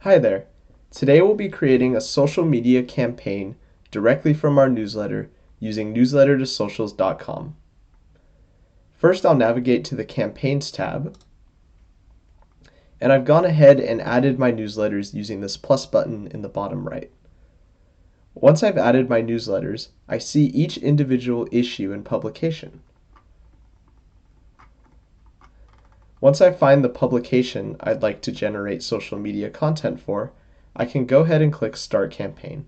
Hi there. Today we'll be creating a social media campaign directly from our newsletter using newslettertosocials.com. First, I'll navigate to the Campaigns tab, and I've gone ahead and added my newsletters using this plus button in the bottom right. Once I've added my newsletters, I see each individual issue and publication. Once I find the publication I'd like to generate social media content for, I can go ahead and click Start Campaign.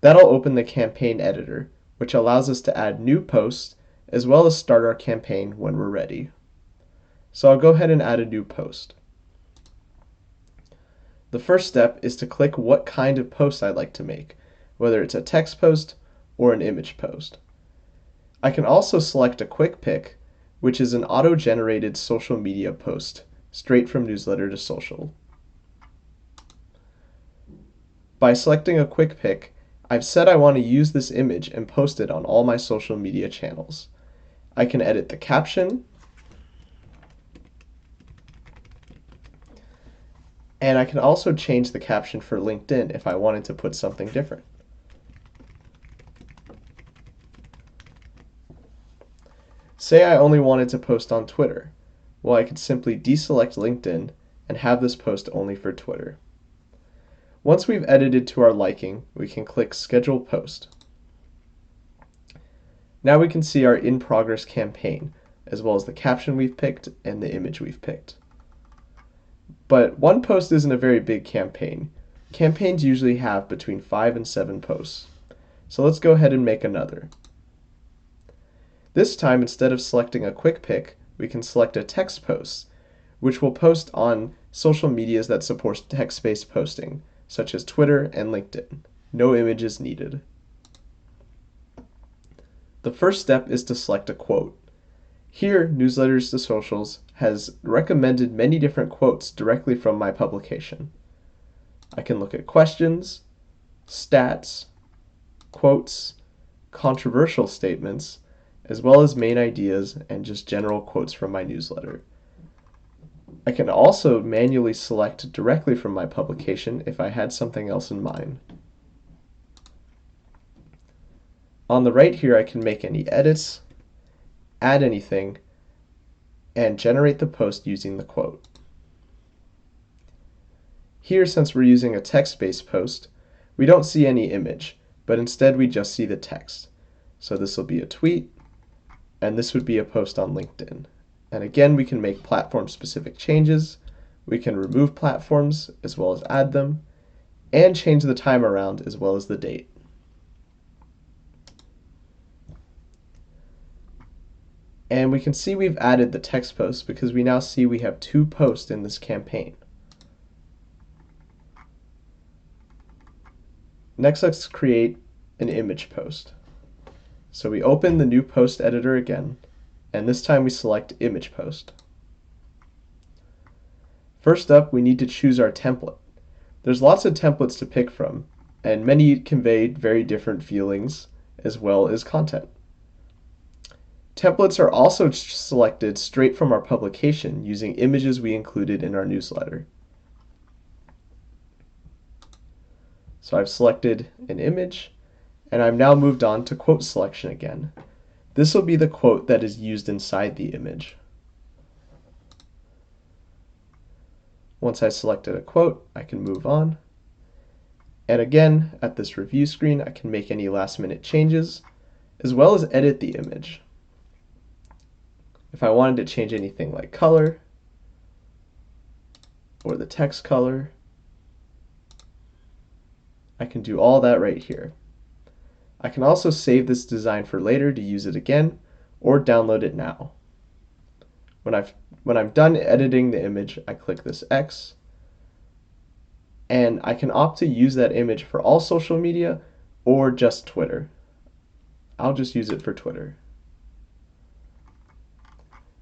That'll open the campaign editor, which allows us to add new posts as well as start our campaign when we're ready. So I'll go ahead and add a new post. The first step is to click what kind of post I'd like to make, whether it's a text post or an image post. I can also select a quick pick, which is an auto-generated social media post straight from Newsletter to Social. By selecting a quick pick, I've said I want to use this image and post it on all my social media channels. I can edit the caption, and I can also change the caption for LinkedIn if I wanted to put something different. Say I only wanted to post on Twitter. Well, I could simply deselect LinkedIn and have this post only for Twitter. Once we've edited to our liking, we can click Schedule Post. Now we can see our in-progress campaign, as well as the caption we've picked and the image we've picked. But one post isn't a very big campaign. Campaigns usually have between 5 and 7 posts. So let's go ahead and make another. This time, instead of selecting a quick pick, we can select a text post, which will post on social medias that support text-based posting, such as Twitter and LinkedIn. No images needed. The first step is to select a quote. Here, Newsletters to Socials has recommended many different quotes directly from my publication. I can look at questions, stats, quotes, controversial statements, as well as main ideas and just general quotes from my newsletter. I can also manually select directly from my publication if I had something else in mind. On the right here, I can make any edits, add anything, and generate the post using the quote. Here, since we're using a text-based post, we don't see any image, but instead we just see the text. So this will be a tweet, and this would be a post on LinkedIn. And again, we can make platform-specific changes, we can remove platforms as well as add them, and change the time around as well as the date. And we can see we've added the text post because we now see we have 2 posts in this campaign. Next, let's create an image post. So we open the new post editor again, and this time we select Image Post. First up, we need to choose our template. There's lots of templates to pick from, and many convey very different feelings as well as content. Templates are also selected straight from our publication using images we included in our newsletter. So I've selected an image, and I've now moved on to quote selection again. This will be the quote that is used inside the image. Once I selected a quote, I can move on. And again, at this review screen, I can make any last-minute changes, as well as edit the image. If I wanted to change anything like color, or the text color, I can do all that right here. I can also save this design for later to use it again, or download it now. When I'm done editing the image, I click this X, and I can opt to use that image for all social media or just Twitter. I'll just use it for Twitter.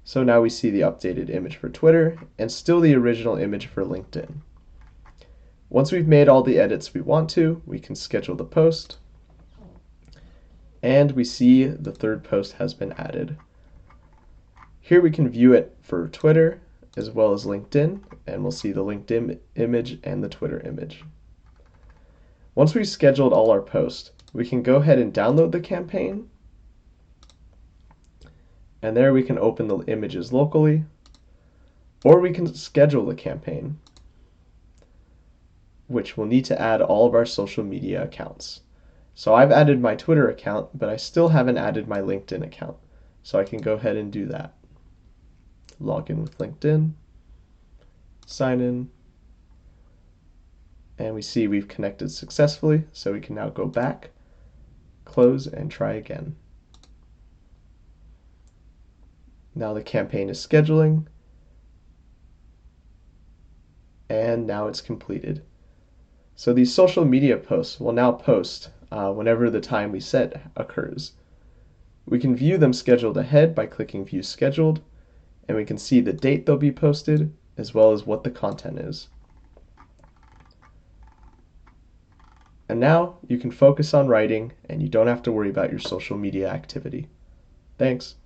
So now we see the updated image for Twitter and still the original image for LinkedIn. Once we've made all the edits we want to, we can schedule the post, and we see the third post has been added. Here we can view it for Twitter as well as LinkedIn, and we'll see the LinkedIn image and the Twitter image. Once we've scheduled all our posts, we can go ahead and download the campaign, and there we can open the images locally, or we can schedule the campaign, which we'll need to add all of our social media accounts. So I've added my Twitter account, but I still haven't added my LinkedIn account. So I can go ahead and do that. Log in with LinkedIn, sign in, and we see we've connected successfully, so we can now go back, close, and try again. Now the campaign is scheduling, and now it's completed. So these social media posts will now post whenever the time we set occurs. We can view them scheduled ahead by clicking View Scheduled, and we can see the date they'll be posted, as well as what the content is. And now you can focus on writing, and you don't have to worry about your social media activity. Thanks.